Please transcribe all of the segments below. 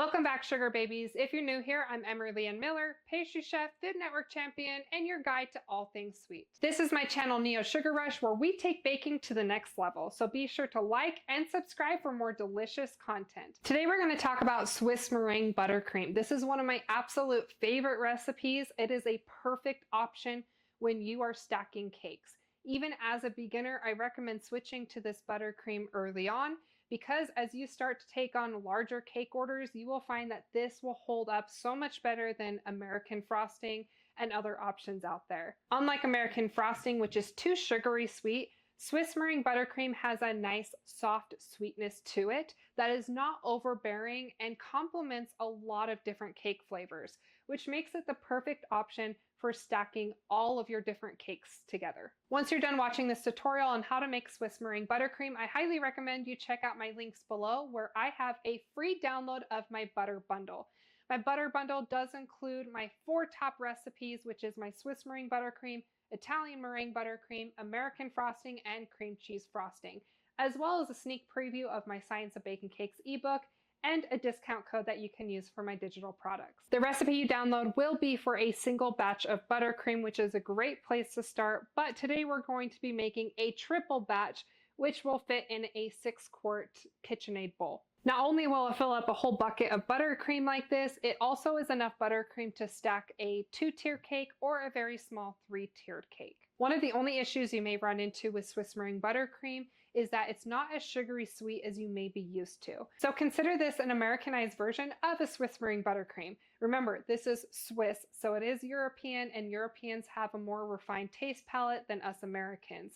Welcome back, sugar babies. If you're new here, I'm Emerlie Ann Miller, pastry chef, Food Network champion, and your guide to all things sweet. This is my channel Neo Sugar Rush, where we take baking to the next level. So be sure to like and subscribe for more delicious content. Today we're going to talk about Swiss Meringue Buttercream. This is one of my absolute favorite recipes. It is a perfect option when you are stacking cakes. Even as a beginner, I recommend switching to this buttercream early on, because as you start to take on larger cake orders, you will find that this will hold up so much better than American frosting and other options out there. Unlike American frosting, which is too sugary sweet, Swiss Meringue Buttercream has a nice soft sweetness to it that is not overbearing and complements a lot of different cake flavors, which makes it the perfect option for stacking all of your different cakes together. Once you're done watching this tutorial on how to make Swiss Meringue Buttercream, I highly recommend you check out my links below, where I have a free download of my butter bundle. My butter bundle does include my 4 top recipes, which is my Swiss Meringue Buttercream, Italian Meringue Buttercream, American frosting, and cream cheese frosting, as well as a sneak preview of my Science of Baking Cakes ebook and a discount code that you can use for my digital products. The recipe you download will be for a single batch of buttercream, which is a great place to start, but today we're going to be making a triple batch, which will fit in a 6-quart KitchenAid bowl. Not only will it fill up a whole bucket of buttercream like this, it also is enough buttercream to stack a 2-tier cake or a very small 3-tiered cake. One of the only issues you may run into with Swiss Meringue Buttercream is that it's not as sugary sweet as you may be used to. So consider this an Americanized version of a Swiss Meringue Buttercream. Remember, this is Swiss, so it is European, and Europeans have a more refined taste palette than us Americans.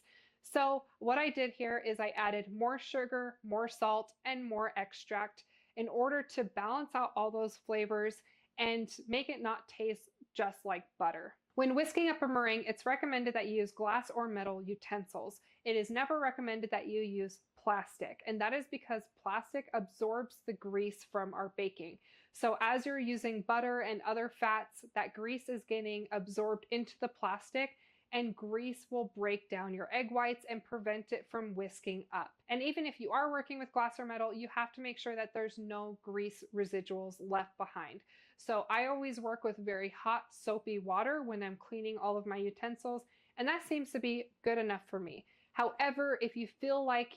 So what I did here is I added more sugar, more salt, and more extract in order to balance out all those flavors and make it not taste just like butter. When whisking up a meringue, it's recommended that you use glass or metal utensils. It is never recommended that you use plastic, and that is because plastic absorbs the grease from our baking. So as you're using butter and other fats, that grease is getting absorbed into the plastic, and grease will break down your egg whites and prevent it from whisking up. And even if you are working with glass or metal, you have to make sure that there's no grease residuals left behind. So I always work with very hot, soapy water when I'm cleaning all of my utensils, and that seems to be good enough for me. However, if you feel like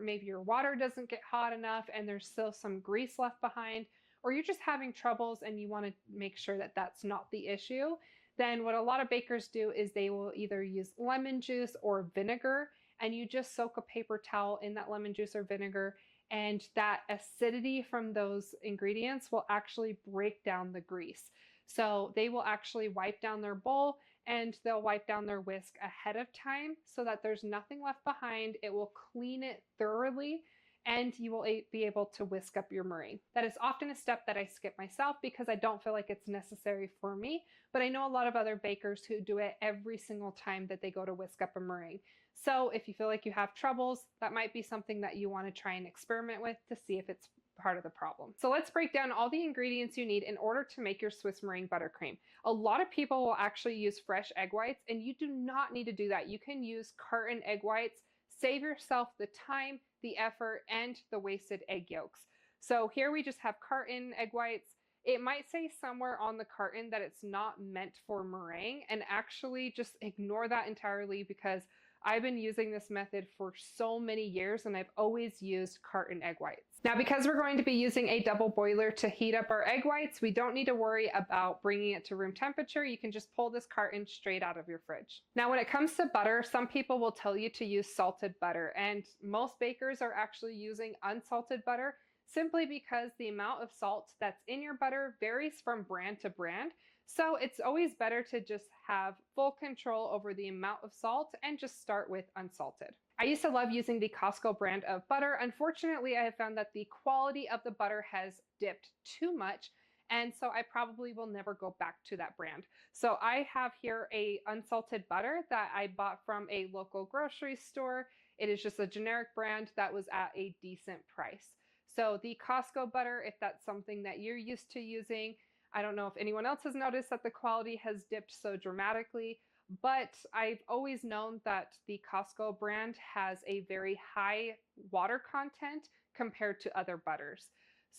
maybe your water doesn't get hot enough and there's still some grease left behind, or you're just having troubles and you want to make sure that that's not the issue, then what a lot of bakers do is they will either use lemon juice or vinegar, and you just soak a paper towel in that lemon juice or vinegar, and that acidity from those ingredients will actually break down the grease. So they will actually wipe down their bowl, and they'll wipe down their whisk ahead of time so that there's nothing left behind. It will clean it thoroughly, and you will be able to whisk up your meringue. That is often a step that I skip myself because I don't feel like it's necessary for me, but I know a lot of other bakers who do it every single time that they go to whisk up a meringue. So if you feel like you have troubles, that might be something that you want to try and experiment with to see if it's part of the problem. So let's break down all the ingredients you need in order to make your Swiss Meringue Buttercream. A lot of people will actually use fresh egg whites, and you do not need to do that. You can use carton egg whites. Save yourself the time, the effort, and the wasted egg yolks. So here we just have carton egg whites. It might say somewhere on the carton that it's not meant for meringue, and actually just ignore that entirely, because I've been using this method for so many years and I've always used carton egg whites. Now, because we're going to be using a double boiler to heat up our egg whites, we don't need to worry about bringing it to room temperature. You can just pull this carton straight out of your fridge. Now, when it comes to butter, some people will tell you to use salted butter, and most bakers are actually using unsalted butter simply because the amount of salt that's in your butter varies from brand to brand. So it's always better to just have full control over the amount of salt and just start with unsalted. I used to love using the Costco brand of butter. Unfortunately, I have found that the quality of the butter has dipped too much, and so I probably will never go back to that brand. So I have here a unsalted butter that I bought from a local grocery store. It is just a generic brand that was at a decent price. So the Costco butter, if that's something that you're used to using, I don't know if anyone else has noticed that the quality has dipped so dramatically, but I've always known that the Costco brand has a very high water content compared to other butters.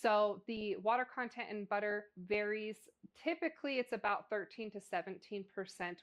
So the water content in butter varies. Typically, it's about 13 to 17%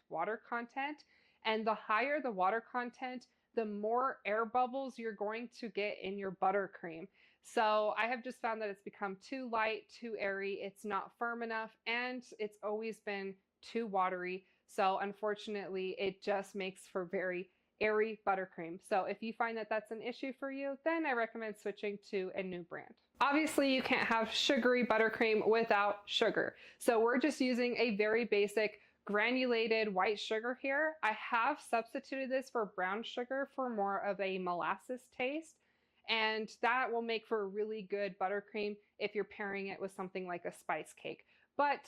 water content. And the higher the water content, the more air bubbles you're going to get in your buttercream. So I have just found that it's become too light, too airy, it's not firm enough, and it's always been too watery. So unfortunately, it just makes for very airy buttercream. So if you find that that's an issue for you, then I recommend switching to a new brand. Obviously, you can't have sugary buttercream without sugar. So we're just using a very basic granulated white sugar here. I have substituted this for brown sugar for more of a molasses taste, and that will make for a really good buttercream if you're pairing it with something like a spice cake. But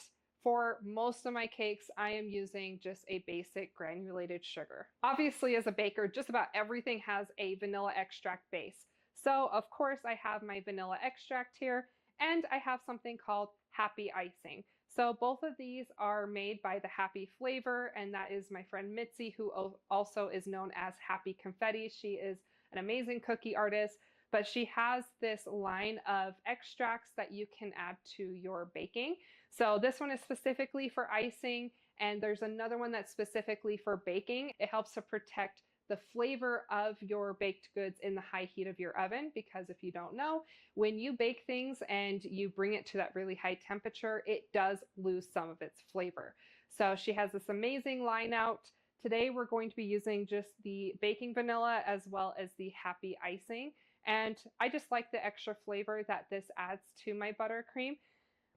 for most of my cakes, I am using just a basic granulated sugar. Obviously, as a baker, just about everything has a vanilla extract base. So of course I have my vanilla extract here, and I have something called Happy Icing. So both of these are made by the Happy Flavor, and that is my friend Mitzi, who also is known as Happy Confetti. She is an amazing cookie artist, but she has this line of extracts that you can add to your baking. So this one is specifically for icing, and there's another one that's specifically for baking. It helps to protect the flavor of your baked goods in the high heat of your oven, because if you don't know, when you bake things and you bring it to that really high temperature, it does lose some of its flavor. So she has this amazing line out. Today we're going to be using just the baking vanilla as well as the Happy Icing, and I just like the extra flavor that this adds to my buttercream.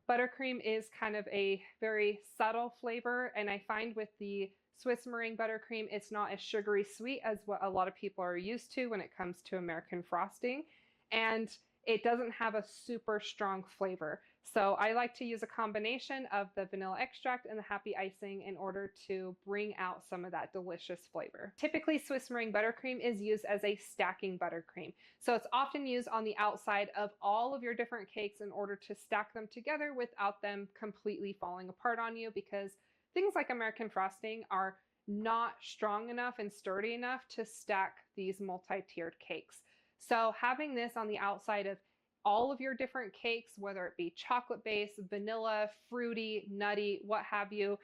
Buttercream is kind of a very subtle flavor, and I find with the Swiss Meringue Buttercream, it's not as sugary sweet as what a lot of people are used to when it comes to American frosting, and it doesn't have a super strong flavor. So I like to use a combination of the vanilla extract and the Happy Icing in order to bring out some of that delicious flavor. Typically, Swiss Meringue Buttercream is used as a stacking buttercream. So it's often used on the outside of all of your different cakes in order to stack them together without them completely falling apart on you, because things like American frosting are not strong enough and sturdy enough to stack these multi-tiered cakes. So having this on the outside of all of your different cakes, whether it be chocolate based, vanilla, fruity, nutty, what have you,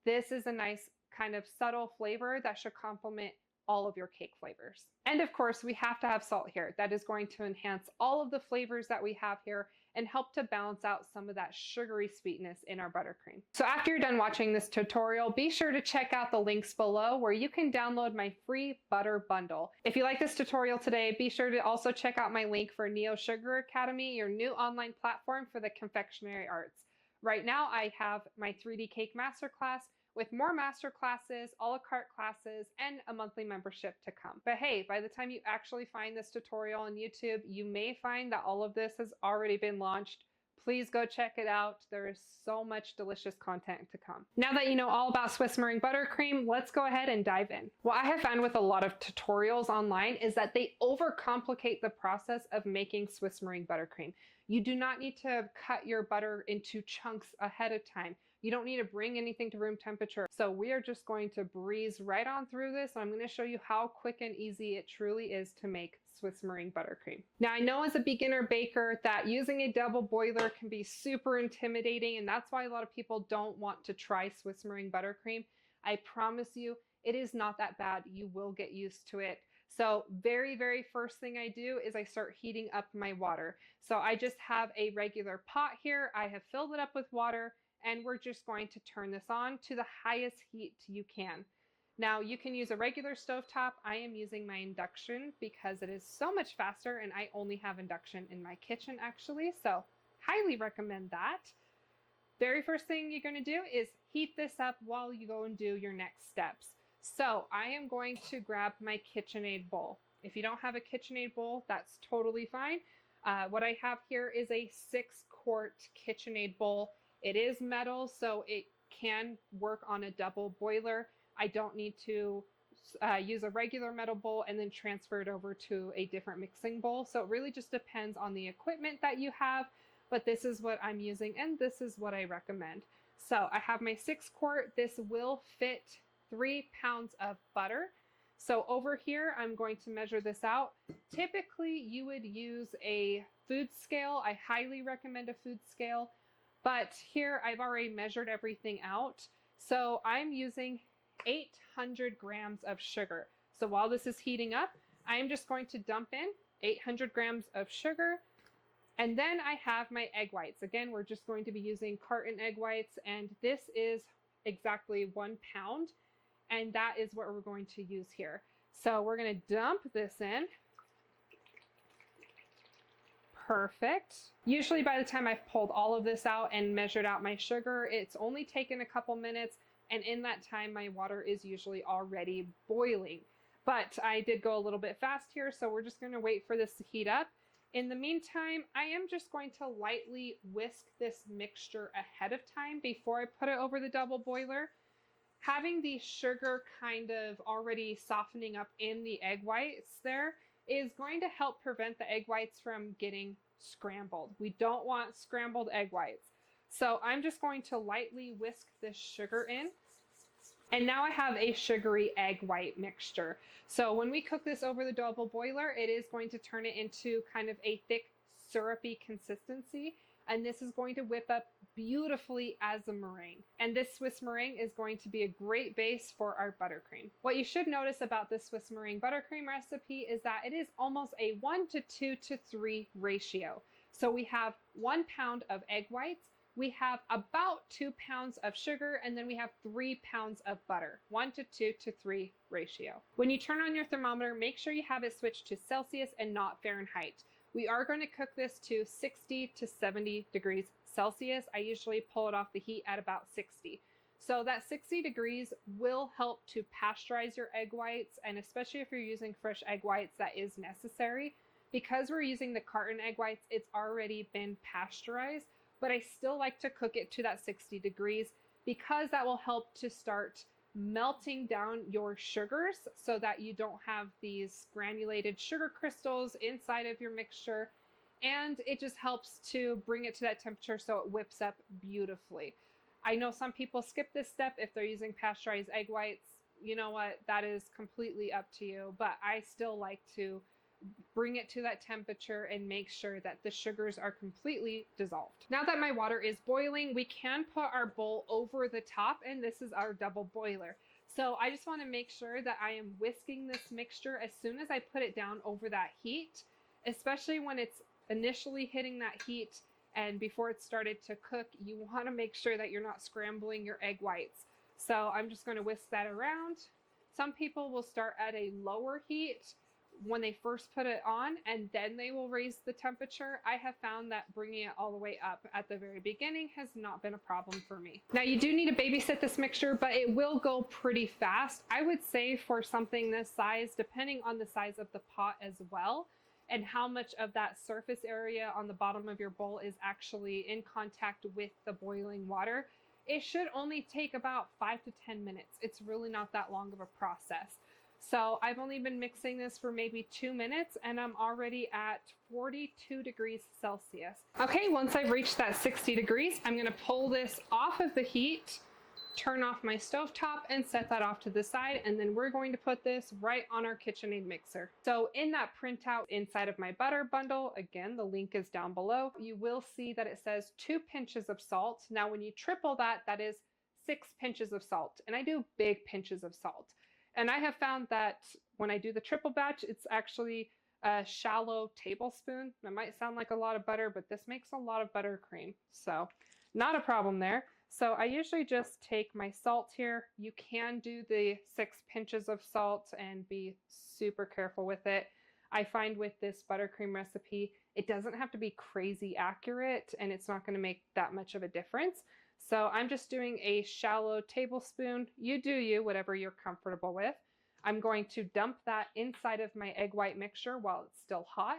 this is a nice kind of subtle flavor that should complement all of your cake flavors. And of course, we have to have salt here. That is going to enhance all of the flavors that we have here and help to balance out some of that sugary sweetness in our buttercream. So after you're done watching this tutorial, be sure to check out the links below where you can download my free butter bundle. If you like this tutorial today, be sure to also check out my link for Neo Sugar Academy, your new online platform for the confectionery arts. Right now, I have my 3D cake masterclass with more master classes, a la carte classes, and a monthly membership to come. But hey, by the time you actually find this tutorial on YouTube, you may find that all of this has already been launched. Please go check it out. There is so much delicious content to come. Now that you know all about Swiss Meringue Buttercream, let's go ahead and dive in. What I have found with a lot of tutorials online is that they overcomplicate the process of making Swiss Meringue Buttercream. You do not need to cut your butter into chunks ahead of time. You don't need to bring anything to room temperature. So we are just going to breeze right on through this. I'm going to show you how quick and easy it truly is to make Swiss Meringue Buttercream. Now, I know as a beginner baker that using a double boiler can be super intimidating, and that's why a lot of people don't want to try Swiss Meringue Buttercream. I promise you, it is not that bad. You will get used to it. So very first thing I do is I start heating up my water. So I just have a regular pot here. I have filled it up with water, and we're just going to turn this on to the highest heat you can. Now you can use a regular stovetop. I am using my induction because it is so much faster, and I only have induction in my kitchen actually, so highly recommend that. Very first thing you're going to do is heat this up while you go and do your next steps. So I am going to grab my KitchenAid bowl. If you don't have a KitchenAid bowl, that's totally fine. What I have here is a 6-quart KitchenAid bowl. It is metal, so it can work on a double boiler. I don't need to use a regular metal bowl and then transfer it over to a different mixing bowl. So it really just depends on the equipment that you have, but this is what I'm using and this is what I recommend. So I have my 6-quart. This will fit 3 pounds of butter. So over here, I'm going to measure this out. Typically, you would use a food scale. I highly recommend a food scale, but here I've already measured everything out. So I'm using 800 grams of sugar. So while this is heating up, I'm just going to dump in 800 grams of sugar. And then I have my egg whites. Again, we're just going to be using carton egg whites, and this is exactly 1 pound. And that is what we're going to use here. So we're going to dump this in. Perfect. Usually by the time I've pulled all of this out and measured out my sugar, it's only taken a couple minutes. And in that time, my water is usually already boiling. But I did go a little bit fast here, so we're just going to wait for this to heat up. In the meantime, I am just going to lightly whisk this mixture ahead of time before I put it over the double boiler. Having the sugar kind of already softening up in the egg whites there is going to help prevent the egg whites from getting scrambled. We don't want scrambled egg whites. So I'm just going to lightly whisk this sugar in. And now I have a sugary egg white mixture. So when we cook this over the double boiler, it is going to turn it into kind of a thick, syrupy consistency. And this is going to whip up beautifully as a meringue. And this Swiss meringue is going to be a great base for our buttercream. What you should notice about this Swiss meringue buttercream recipe is that it is almost a 1 to 2 to 3 ratio. So we have 1 pound of egg whites, we have about 2 pounds of sugar, and then we have 3 pounds of butter. 1 to 2 to 3 ratio. When you turn on your thermometer, make sure you have it switched to Celsius and not Fahrenheit. We are going to cook this to 60 to 70 degrees Celsius. I usually pull it off the heat at about 60. So that 60 degrees will help to pasteurize your egg whites, and especially if you're using fresh egg whites, that is necessary. Because we're using the carton egg whites, it's already been pasteurized, but I still like to cook it to that 60 degrees because that will help to start melting down your sugars so that you don't have these granulated sugar crystals inside of your mixture. And it just helps to bring it to that temperature so it whips up beautifully. I know some people skip this step if they're using pasteurized egg whites. You know what? That is completely up to you, but I still like to bring it to that temperature and make sure that the sugars are completely dissolved. Now that my water is boiling, we can put our bowl over the top, and this is our double boiler. So I just want to make sure that I am whisking this mixture as soon as I put it down over that heat, especially when it's initially hitting that heat and before it started to cook. You want to make sure that you're not scrambling your egg whites. So I'm just going to whisk that around. Some people will start at a lower heat when they first put it on, and then they will raise the temperature. I have found that bringing it all the way up at the very beginning has not been a problem for me. Now you do need to babysit this mixture, but it will go pretty fast. I would say for something this size, depending on the size of the pot as well, and how much of that surface area on the bottom of your bowl is actually in contact with the boiling water, it should only take about 5 to 10 minutes. It's really not that long of a process. So I've only been mixing this for maybe 2 minutes, and I'm already at 42 degrees Celsius. Okay, once I've reached that 60 degrees, I'm gonna pull this off of the heat, turn off my stovetop, and set that off to the side, and then we're going to put this right on our KitchenAid mixer. So in that printout inside of my butter bundle, again, the link is down below, you will see that it says 2 pinches of salt. Now when you triple that, that is 6 pinches of salt, and I do big pinches of salt. And I have found that when I do the triple batch, it's actually a shallow tablespoon. That might sound like a lot of butter, but this makes a lot of buttercream. So not a problem there. So I usually just take my salt here. You can do the 6 pinches of salt and be super careful with it. I find with this buttercream recipe, it doesn't have to be crazy accurate, and it's not going to make that much of a difference. So I'm just doing a shallow tablespoon. You do you, whatever you're comfortable with. I'm going to dump that inside of my egg white mixture while it's still hot.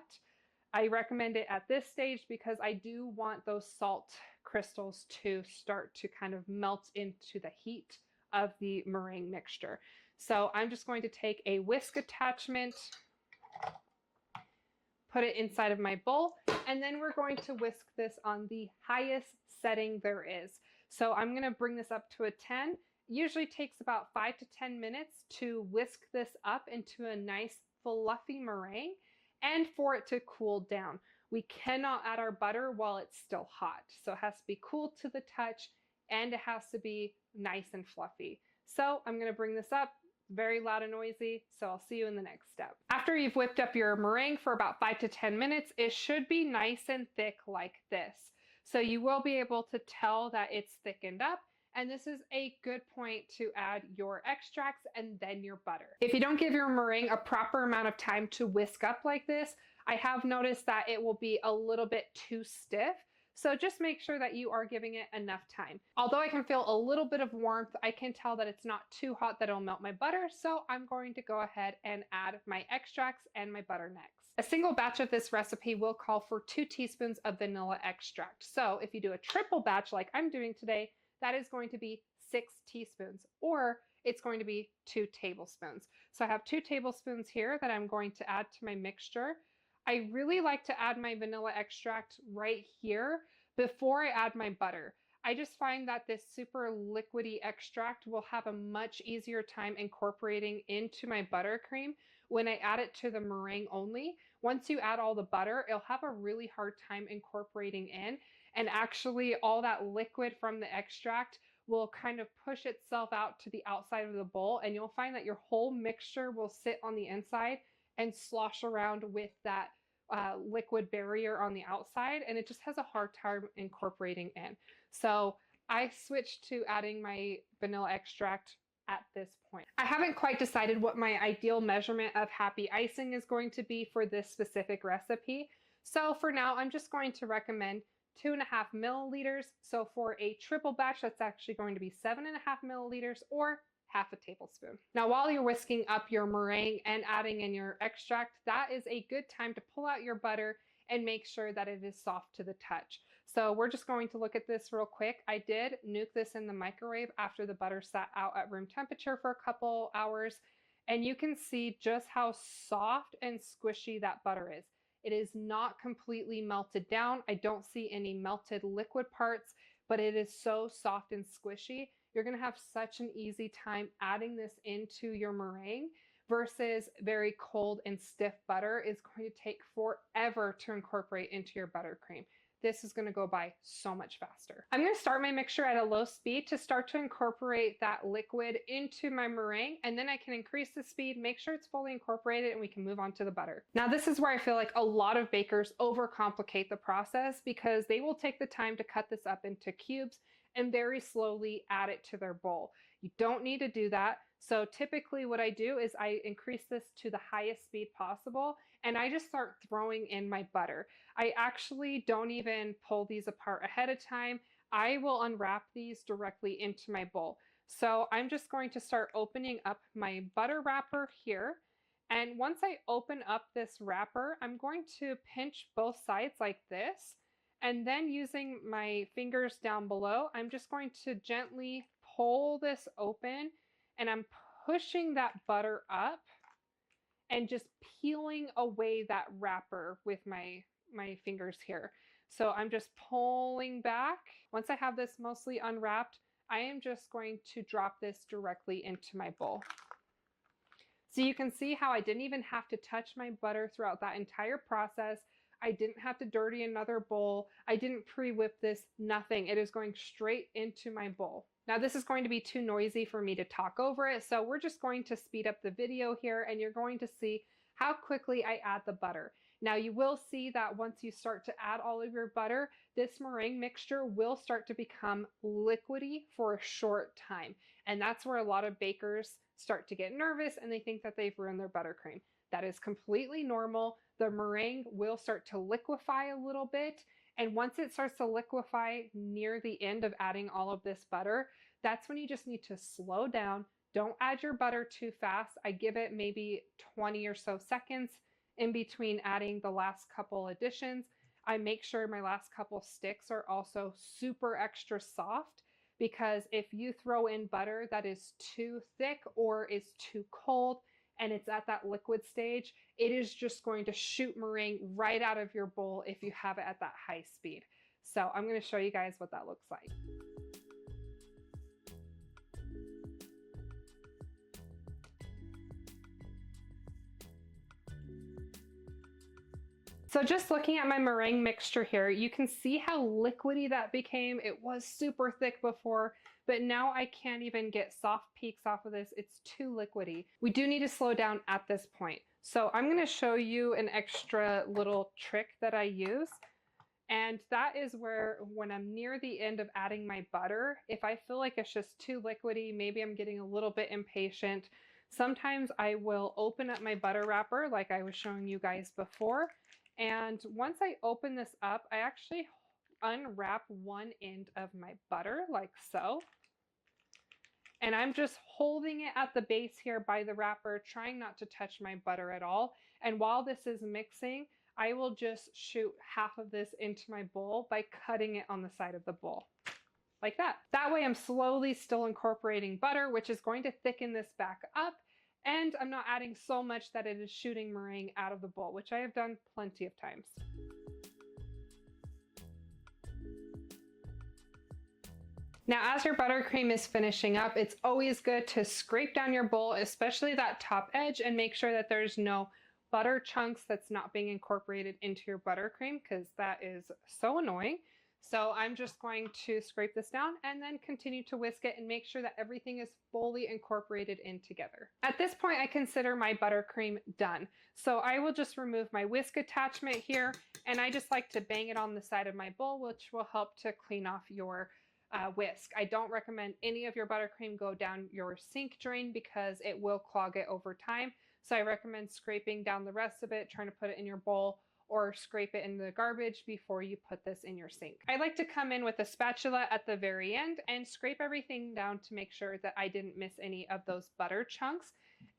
I recommend it at this stage because I do want those salt crystals to start to kind of melt into the heat of the meringue mixture. So I'm just going to take a whisk attachment, put it inside of my bowl, and then we're going to whisk this on the highest setting there is. So I'm going to bring this up to a 10. Usually takes about 5 to 10 minutes to whisk this up into a nice fluffy meringue and for it to cool down. we cannot add our butter while it's still hot. So it has to be cool to the touch and it has to be nice and fluffy. So I'm gonna bring this up, very loud and noisy, so I'll see you in the next step. After you've whipped up your meringue for about 5 to 10 minutes, it should be nice and thick like this. So you will be able to tell that it's thickened up, and this is a good point to add your extracts and then your butter. If you don't give your meringue a proper amount of time to whisk up like this, I have noticed that it will be a little bit too stiff. So just make sure that you are giving it enough time. Although I can feel a little bit of warmth, I can tell that it's not too hot that it'll melt my butter. So I'm going to go ahead and add my extracts and my butter next. A single batch of this recipe will call for 2 teaspoons of vanilla extract. So if you do a triple batch like I'm doing today, that is going to be 6 teaspoons, or it's going to be 2 tablespoons. So I have 2 tablespoons here that I'm going to add to my mixture. I really like to add my vanilla extract right here before I add my butter. I just find that this super liquidy extract will have a much easier time incorporating into my buttercream when I add it to the meringue only. Once you add all the butter, it'll have a really hard time incorporating in, and actually all that liquid from the extract will kind of push itself out to the outside of the bowl, and you'll find that your whole mixture will sit on the inside and slosh around with that liquid barrier on the outside, and it just has a hard time incorporating in. So I switched to adding my vanilla extract at this point. I haven't quite decided what my ideal measurement of happy icing is going to be for this specific recipe. So for now, I'm just going to recommend 2.5 milliliters. So for a triple batch, that's actually going to be 7.5 milliliters, or half a tablespoon. Now, while you're whisking up your meringue and adding in your extract, that is a good time to pull out your butter and make sure that it is soft to the touch. So we're just going to look at this real quick. I did nuke this in the microwave after the butter sat out at room temperature for a couple hours, and you can see just how soft and squishy that butter is. It is not completely melted down. I don't see any melted liquid parts, but it is so soft and squishy. You're going to have such an easy time adding this into your meringue versus very cold and stiff butter is going to take forever to incorporate into your buttercream. This is going to go by so much faster. I'm going to start my mixture at a low speed to start to incorporate that liquid into my meringue, and then I can increase the speed, make sure it's fully incorporated, and we can move on to the butter. Now, this is where I feel like a lot of bakers overcomplicate the process because they will take the time to cut this up into cubes and very slowly add it to their bowl. You don't need to do that. So typically what I do is I increase this to the highest speed possible, and I just start throwing in my butter. I actually don't even pull these apart ahead of time. I will unwrap these directly into my bowl. So I'm just going to start opening up my butter wrapper here. And once I open up this wrapper, I'm going to pinch both sides like this. And then using my fingers down below, I'm just going to gently pull this open, and I'm pushing that butter up and just peeling away that wrapper with my fingers here. So I'm just pulling back. Once I have this mostly unwrapped, I am just going to drop this directly into my bowl. So you can see how I didn't even have to touch my butter throughout that entire process. I didn't have to dirty another bowl. I didn't pre-whip this, nothing. It is going straight into my bowl. Now this is going to be too noisy for me to talk over it, so we're just going to speed up the video here, and you're going to see how quickly I add the butter. Now you will see that once you start to add all of your butter, this meringue mixture will start to become liquidy for a short time. And that's where a lot of bakers start to get nervous and they think that they've ruined their buttercream. That is completely normal. The meringue will start to liquefy a little bit. And once it starts to liquefy near the end of adding all of this butter, that's when you just need to slow down. Don't add your butter too fast. I give it maybe 20 or so seconds in between adding the last couple additions. I make sure my last couple sticks are also super extra soft, because if you throw in butter that is too thick or is too cold and it's at that liquid stage, it is just going to shoot meringue right out of your bowl if you have it at that high speed. So I'm going to show you guys what that looks like. So just looking at my meringue mixture here, you can see how liquidy that became. It was super thick before, but now I can't even get soft peaks off of this. It's too liquidy. We do need to slow down at this point. So I'm going to show you an extra little trick that I use. And that is where, when I'm near the end of adding my butter, if I feel like it's just too liquidy, maybe I'm getting a little bit impatient, sometimes I will open up my butter wrapper like I was showing you guys before. And once I open this up, I actually unwrap one end of my butter like so. And I'm just holding it at the base here by the wrapper, trying not to touch my butter at all. And while this is mixing, I will just shoot half of this into my bowl by cutting it on the side of the bowl. Like that. That way I'm slowly still incorporating butter, which is going to thicken this back up. And I'm not adding so much that it is shooting meringue out of the bowl, which I have done plenty of times. Now, as your buttercream is finishing up, it's always good to scrape down your bowl, especially that top edge, and make sure that there's no butter chunks that's not being incorporated into your buttercream, because that is so annoying. So I'm just going to scrape this down and then continue to whisk it and make sure that everything is fully incorporated in together. At this point, I consider my buttercream done. So I will just remove my whisk attachment here, and I just like to bang it on the side of my bowl, which will help to clean off your whisk. I don't recommend any of your buttercream go down your sink drain because it will clog it over time. So I recommend scraping down the rest of it, trying to put it in your bowl, or scrape it in the garbage before you put this in your sink. I like to come in with a spatula at the very end and scrape everything down to make sure that I didn't miss any of those butter chunks.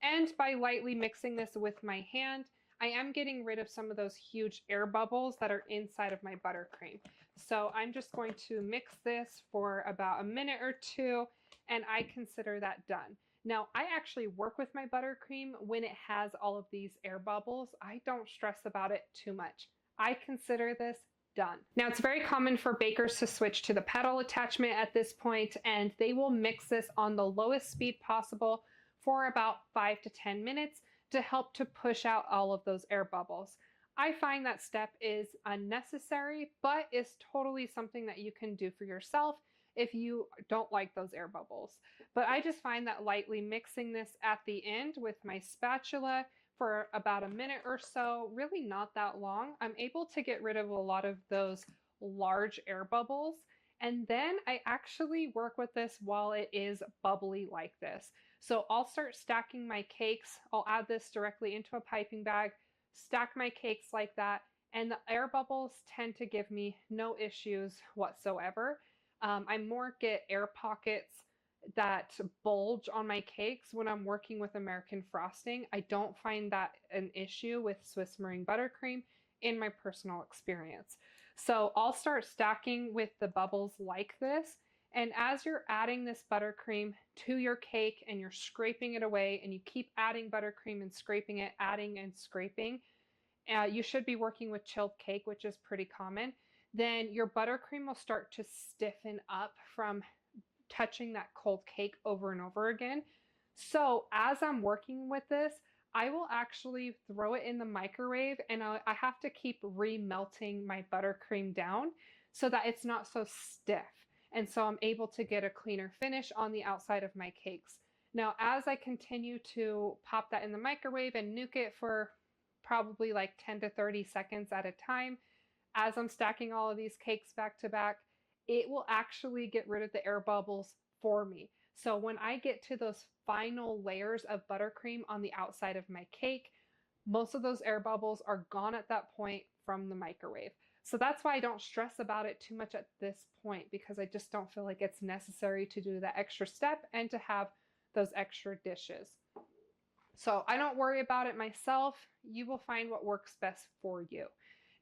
And by lightly mixing this with my hand, I am getting rid of some of those huge air bubbles that are inside of my buttercream. So I'm just going to mix this for about a minute or two, and I consider that done. Now, I actually work with my buttercream when it has all of these air bubbles. I don't stress about it too much. I consider this done. Now, it's very common for bakers to switch to the pedal attachment at this point, and they will mix this on the lowest speed possible for about 5 to 10 minutes to help to push out all of those air bubbles. I find that step is unnecessary, but is totally something that you can do for yourself if you don't like those air bubbles. But I just find that lightly mixing this at the end with my spatula for about a minute or so, really not that long, I'm able to get rid of a lot of those large air bubbles. And then I actually work with this while it is bubbly like this. So I'll start stacking my cakes. I'll add this directly into a piping bag, stack my cakes like that, and the air bubbles tend to give me no issues whatsoever. I more get air pockets that bulge on my cakes when I'm working with American frosting. I don't find that an issue with Swiss Meringue Buttercream in my personal experience. So I'll start stacking with the bubbles like this. And as you're adding this buttercream to your cake and you're scraping it away, and you keep adding buttercream and scraping it, adding and scraping, you should be working with chilled cake, which is pretty common. Then your buttercream will start to stiffen up from touching that cold cake over and over again. So as I'm working with this, I will actually throw it in the microwave, and I have to keep remelting my buttercream down so that it's not so stiff. And so I'm able to get a cleaner finish on the outside of my cakes. Now, as I continue to pop that in the microwave and nuke it for probably like 10 to 30 seconds at a time, as I'm stacking all of these cakes back to back, it will actually get rid of the air bubbles for me. So when I get to those final layers of buttercream on the outside of my cake, most of those air bubbles are gone at that point from the microwave. So that's why I don't stress about it too much at this point, because I just don't feel like it's necessary to do that extra step and to have those extra dishes. So I don't worry about it myself. You will find what works best for you.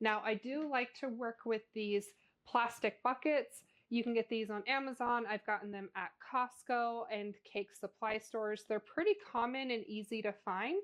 Now, I do like to work with these plastic buckets. You can get these on Amazon. I've gotten them at Costco and cake supply stores. They're pretty common and easy to find.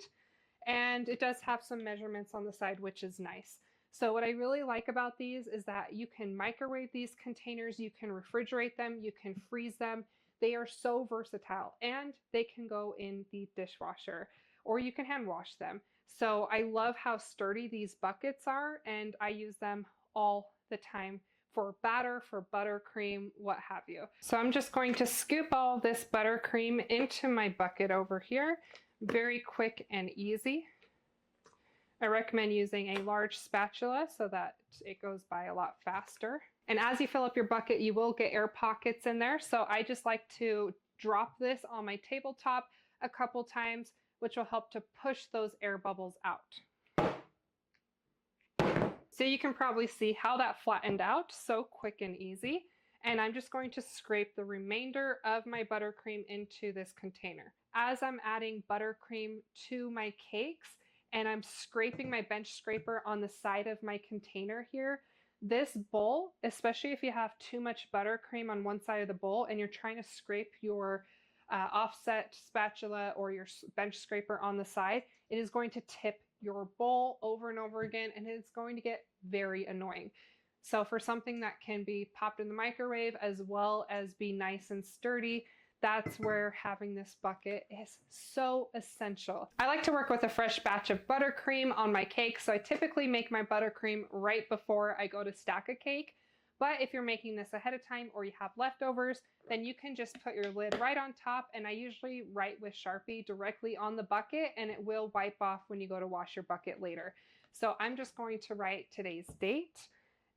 And it does have some measurements on the side, which is nice. So what I really like about these is that you can microwave these containers, you can refrigerate them, you can freeze them. They are so versatile, and they can go in the dishwasher, or you can hand wash them. So I love how sturdy these buckets are, and I use them all the time for batter, for buttercream, what have you. So I'm just going to scoop all this buttercream into my bucket over here. Very quick and easy. I recommend using a large spatula so that it goes by a lot faster. And as you fill up your bucket, you will get air pockets in there. So I just like to drop this on my tabletop a couple times, which will help to push those air bubbles out. So you can probably see how that flattened out, so quick and easy. And I'm just going to scrape the remainder of my buttercream into this container. As I'm adding buttercream to my cakes, and I'm scraping my bench scraper on the side of my container here, this bowl, especially if you have too much buttercream on one side of the bowl and you're trying to scrape your offset spatula or your bench scraper on the side, it is going to tip your bowl over and over again, and it's going to get very annoying. So for something that can be popped in the microwave as well as be nice and sturdy, that's where having this bucket is so essential. I like to work with a fresh batch of buttercream on my cake, so I typically make my buttercream right before I go to stack a cake. But if you're making this ahead of time or you have leftovers, then you can just put your lid right on top, and I usually write with Sharpie directly on the bucket, and it will wipe off when you go to wash your bucket later. So I'm just going to write today's date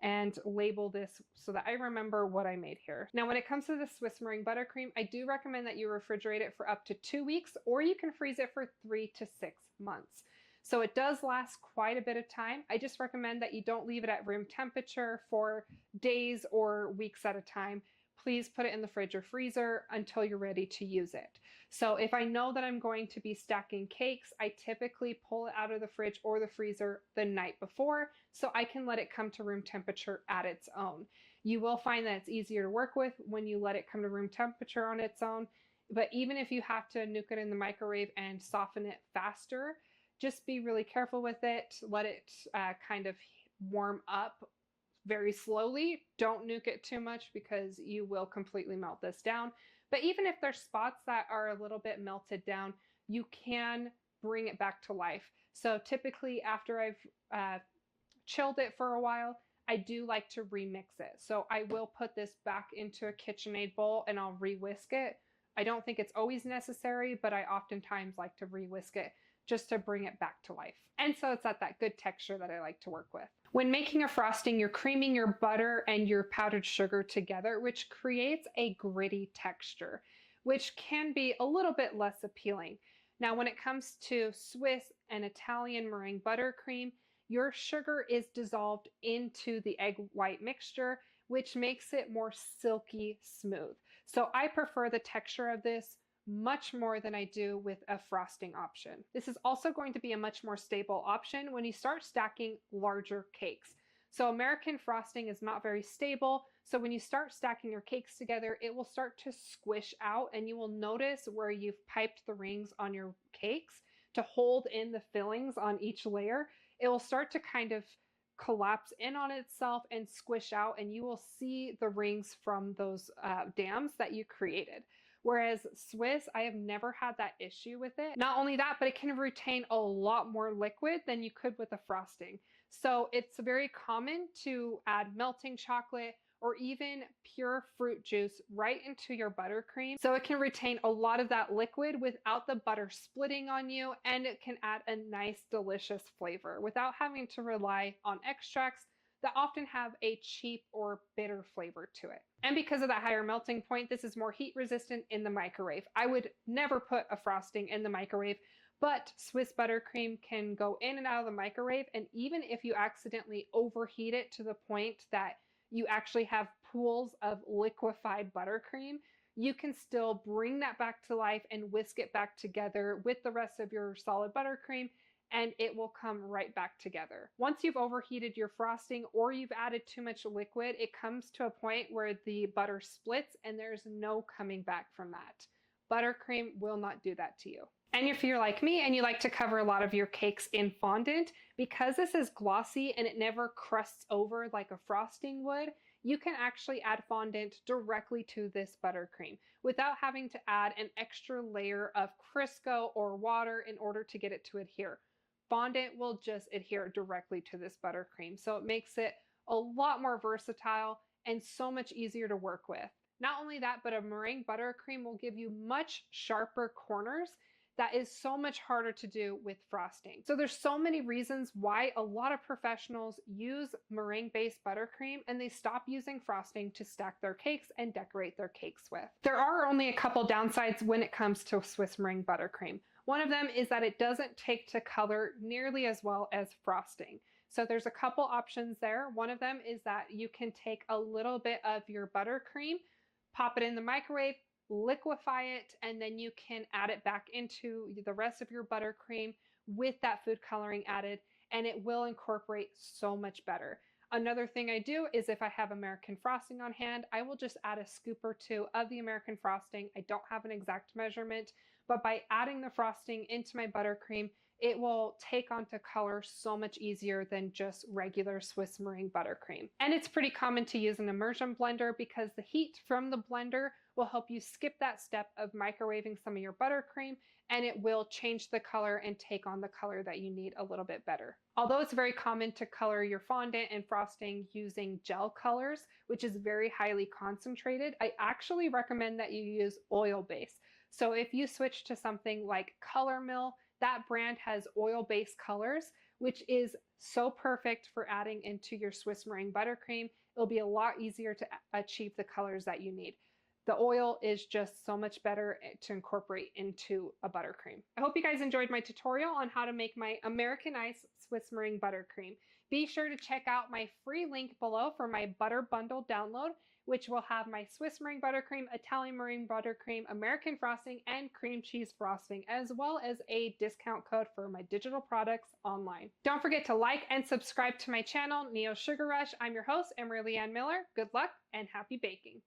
and label this so that I remember what I made here. Now, when it comes to the Swiss Meringue Buttercream, I do recommend that you refrigerate it for up to 2 weeks, or you can freeze it for 3 to 6 months. So it does last quite a bit of time. I just recommend that you don't leave it at room temperature for days or weeks at a time. Please put it in the fridge or freezer until you're ready to use it. So if I know that I'm going to be stacking cakes, I typically pull it out of the fridge or the freezer the night before so I can let it come to room temperature at its own. You will find that it's easier to work with when you let it come to room temperature on its own. But even if you have to nuke it in the microwave and soften it faster, just be really careful with it. Let it kind of warm up very slowly. Don't nuke it too much because you will completely melt this down. But even if there's spots that are a little bit melted down, you can bring it back to life. So typically after I've chilled it for a while, I do like to remix it. So I will put this back into a KitchenAid bowl and I'll re-whisk it. I don't think it's always necessary, but I oftentimes like to re-whisk it just to bring it back to life. And so it's at that good texture that I like to work with. When making a frosting, you're creaming your butter and your powdered sugar together, which creates a gritty texture, which can be a little bit less appealing. Now, when it comes to Swiss and Italian meringue buttercream, your sugar is dissolved into the egg white mixture, which makes it more silky smooth. So I prefer the texture of this much more than I do with a frosting option. This is also going to be a much more stable option when you start stacking larger cakes. So American frosting is not very stable. So when you start stacking your cakes together, it will start to squish out, and you will notice where you've piped the rings on your cakes to hold in the fillings on each layer. It will start to kind of collapse in on itself and squish out, and you will see the rings from those dams that you created. Whereas Swiss, I have never had that issue with it. Not only that, but it can retain a lot more liquid than you could with a frosting. So it's very common to add melting chocolate or even pure fruit juice right into your buttercream. So it can retain a lot of that liquid without the butter splitting on you, and it can add a nice, delicious flavor without having to rely on extracts that often have a cheap or bitter flavor to it. And because of that higher melting point, this is more heat resistant in the microwave. I would never put a frosting in the microwave, but Swiss buttercream can go in and out of the microwave, and even if you accidentally overheat it to the point that you actually have pools of liquefied buttercream, you can still bring that back to life and whisk it back together with the rest of your solid buttercream, and it will come right back together. Once you've overheated your frosting or you've added too much liquid, it comes to a point where the butter splits and there's no coming back from that. Buttercream will not do that to you. And if you're like me and you like to cover a lot of your cakes in fondant, because this is glossy and it never crusts over like a frosting would, you can actually add fondant directly to this buttercream without having to add an extra layer of Crisco or water in order to get it to adhere. fondant will just adhere directly to this buttercream. So it makes it a lot more versatile and so much easier to work with. Not only that, but a meringue buttercream will give you much sharper corners that is so much harder to do with frosting. So there's so many reasons why a lot of professionals use meringue-based buttercream and they stop using frosting to stack their cakes and decorate their cakes with. There are only a couple downsides when it comes to Swiss meringue buttercream. One of them is that it doesn't take to color nearly as well as frosting. So there's a couple options there. One of them is that you can take a little bit of your buttercream, pop it in the microwave, liquefy it, and then you can add it back into the rest of your buttercream with that food coloring added, and it will incorporate so much better. Another thing I do is if I have American frosting on hand, I will just add a scoop or two of the American frosting. I don't have an exact measurement, but by adding the frosting into my buttercream, it will take on to color so much easier than just regular Swiss meringue buttercream. And it's pretty common to use an immersion blender because the heat from the blender will help you skip that step of microwaving some of your buttercream, and it will change the color and take on the color that you need a little bit better. Although it's very common to color your fondant and frosting using gel colors, which is very highly concentrated, I actually recommend that you use oil-based. So if you switch to something like Color Mill, that brand has oil-based colors, which is so perfect for adding into your Swiss meringue buttercream. It'll be a lot easier to achieve the colors that you need. The oil is just so much better to incorporate into a buttercream. I hope you guys enjoyed my tutorial on how to make my Americanized Swiss meringue buttercream. Be sure to check out my free link below for my butter bundle download, which will have my Swiss meringue buttercream, Italian meringue buttercream, American frosting, and cream cheese frosting, as well as a discount code for my digital products online. Don't forget to like and subscribe to my channel, Neo Sugar Rush. I'm your host, Emerlie Ann Miller. Good luck and happy baking.